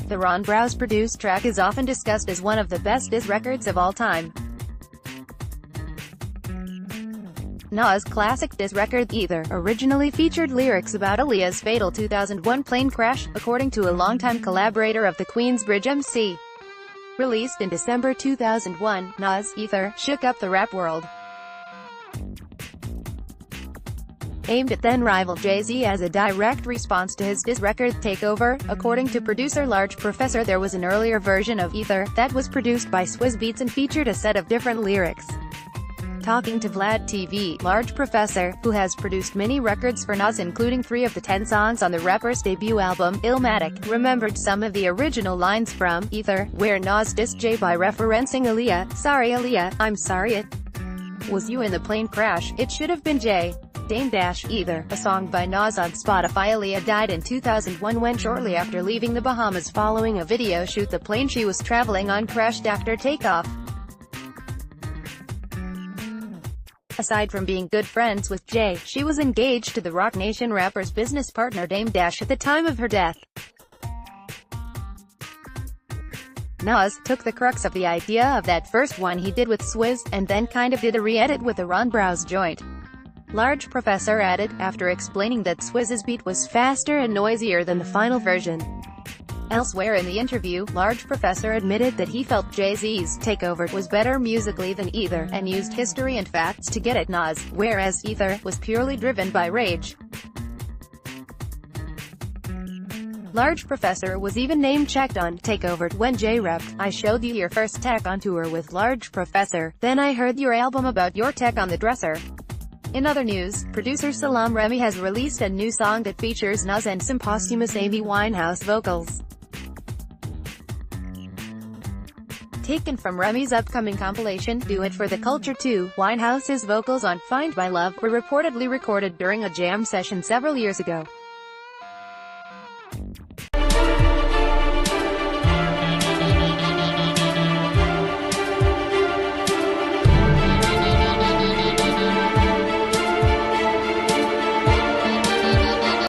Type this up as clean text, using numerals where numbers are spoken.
The Ron Browz-produced track is often discussed as one of the best diss records of all time. Nas' classic diss record, Ether, originally featured lyrics about Aaliyah's fatal 2001 plane crash, according to a longtime collaborator of the Queensbridge MC. Released in December 2001, Nas Ether shook up the rap world. Aimed at then-rival Jay-Z as a direct response to his diss record, Takeover, according to producer Large Professor, there was an earlier version of Ether that was produced by Swizz Beatz and featured a set of different lyrics. Talking to Vlad TV, Large Professor, who has produced many records for Nas including 3 of the 10 songs on the rapper's debut album, Illmatic, remembered some of the original lines from Ether, where Nas dissed Jay by referencing Aaliyah. "Sorry Aaliyah, I'm sorry it was you in the plane crash, it should have been Jay." Ether, a song by Nas on Spotify. Aaliyah died in 2001 when, shortly after leaving the Bahamas following a video shoot, the plane she was traveling on crashed after takeoff. Aside from being good friends with Jay, she was engaged to the Roc Nation rapper's business partner Dame Dash at the time of her death. Nas took the crux of the idea of that first one he did with Swizz, and then kind of did a re-edit with the Ron Browz joint. Large Professor added, after explaining that Swizz's beat was faster and noisier than the final version. Elsewhere in the interview, Large Professor admitted that he felt Jay-Z's Takeover was better musically than Ether, and used history and facts to get at Nas, whereas Ether was purely driven by rage. Large Professor was even name-checked on Takeover when Jay rapped, "I showed you your first tech on tour with Large Professor, then I heard your album about your tech on the dresser." In other news, producer Salaam Remi has released a new song that features Nas and some posthumous Amy Winehouse vocals. Taken from Remi's upcoming compilation, Do It for the Culture 2, Winehouse's vocals on Find My Love were reportedly recorded during a jam session several years ago.